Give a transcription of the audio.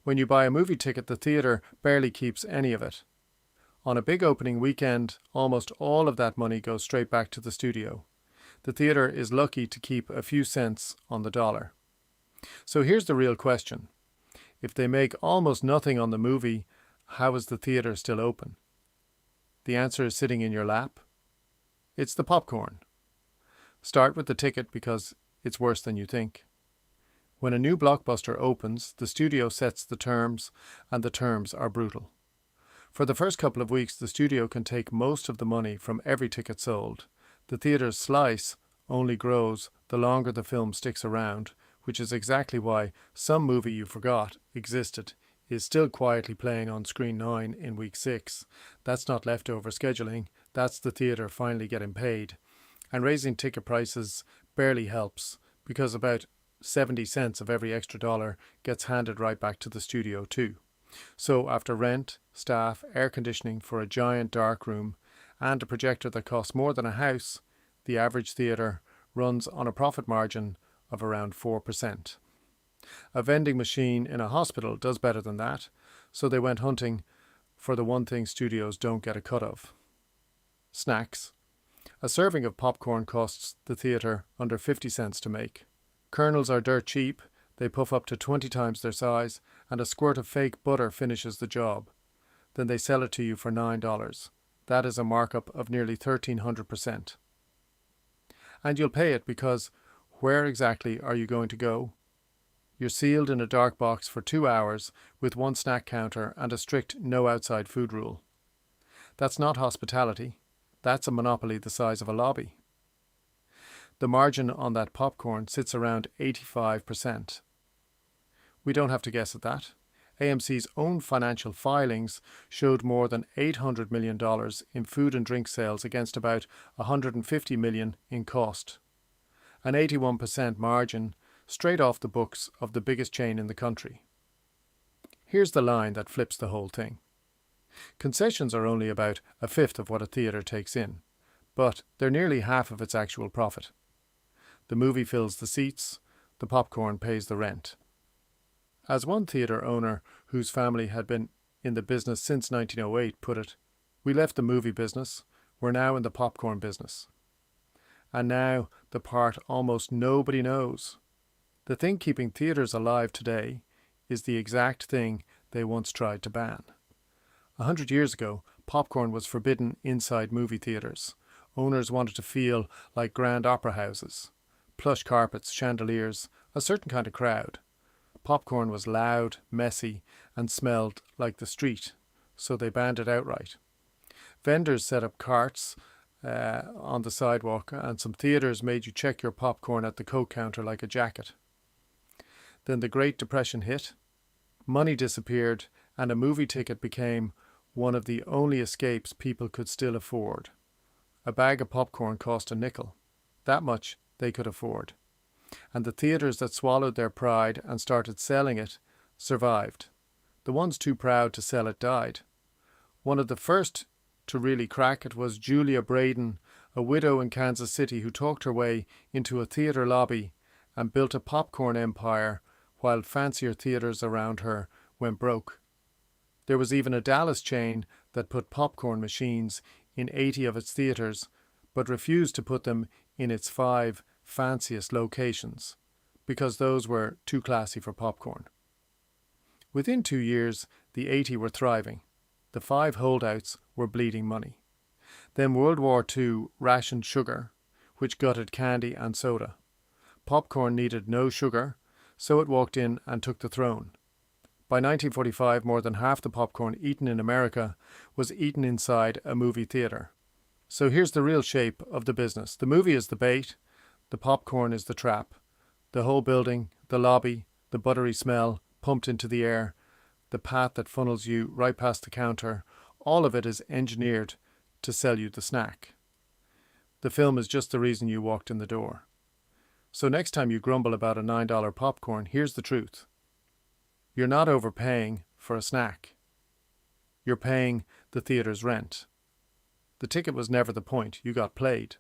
When you buy a movie ticket, the theatre barely keeps any of it. On a big opening weekend, almost all of that money goes straight back to the studio. The theatre is lucky to keep a few cents on the dollar. So here's the real question. If they make almost nothing on the movie, how is the theatre still open? The answer is sitting in your lap. It's the popcorn. Start with the ticket because it's worse than you think. When a new blockbuster opens, the studio sets the terms, and the terms are brutal. For the first couple of weeks, the studio can take most of the money from every ticket sold. The theatre's slice only grows the longer the film sticks around, which is exactly why Some Movie You Forgot Existed is still quietly playing on screen 9 in week 6. That's not leftover scheduling, that's the theatre finally getting paid. And raising ticket prices barely helps, because about 70 cents of every extra dollar gets handed right back to the studio too. So after rent, staff, air conditioning for a giant dark room, and a projector that costs more than a house, the average theatre runs on a profit margin of around 4%. A vending machine in a hospital does better than that, so they went hunting for the one thing studios don't get a cut of. Snacks. A serving of popcorn costs the theatre under 50 cents to make. Kernels are dirt cheap, they puff up to 20 times their size, and a squirt of fake butter finishes the job. Then they sell it to you for $9. That is a markup of nearly 1,300%. And you'll pay it because where exactly are you going to go? You're sealed in a dark box for 2 hours with one snack counter and a strict no outside food rule. That's not hospitality. That's a monopoly the size of a lobby. The margin on that popcorn sits around 85%. We don't have to guess at that. AMC's own financial filings showed more than $800 million in food and drink sales against about $150 million in cost. An 81% margin straight off the books of the biggest chain in the country. Here's the line that flips the whole thing. Concessions are only about a fifth of what a theatre takes in, but they're nearly half of its actual profit. The movie fills the seats, the popcorn pays the rent. As one theatre owner whose family had been in the business since 1908 put it, "We left the movie business, we're now in the popcorn business." And now the part almost nobody knows. The thing keeping theatres alive today is the exact thing they once tried to ban. 100 years ago, popcorn was forbidden inside movie theatres. Owners wanted to feel like grand opera houses. Plush carpets, chandeliers, a certain kind of crowd. Popcorn was loud, messy, and smelled like the street, so they banned it outright. Vendors set up carts on the sidewalk, and some theatres made you check your popcorn at the Coke counter like a jacket. Then the Great Depression hit, money disappeared, and a movie ticket became one of the only escapes people could still afford. A bag of popcorn cost a nickel. That much they could afford. And the theatres that swallowed their pride and started selling it survived. The ones too proud to sell it died. One of the first to really crack it was Julia Braden, a widow in Kansas City who talked her way into a theatre lobby and built a popcorn empire while fancier theatres around her went broke. There was even a Dallas chain that put popcorn machines in 80 of its theatres, but refused to put them in its 5 fanciest locations, because those were too classy for popcorn. Within 2 years, the 80 were thriving. The 5 holdouts were bleeding money. Then World War II rationed sugar, which gutted candy and soda. Popcorn needed no sugar, so it walked in and took the throne. By 1945, more than half the popcorn eaten in America was eaten inside a movie theatre. So here's the real shape of the business. The movie is the bait, the popcorn is the trap. The whole building, the lobby, the buttery smell pumped into the air, the path that funnels you right past the counter, all of it is engineered to sell you the snack. The film is just the reason you walked in the door. So next time you grumble about a $9 popcorn, here's the truth. You're not overpaying for a snack. You're paying the theatre's rent. The ticket was never the point. You got played.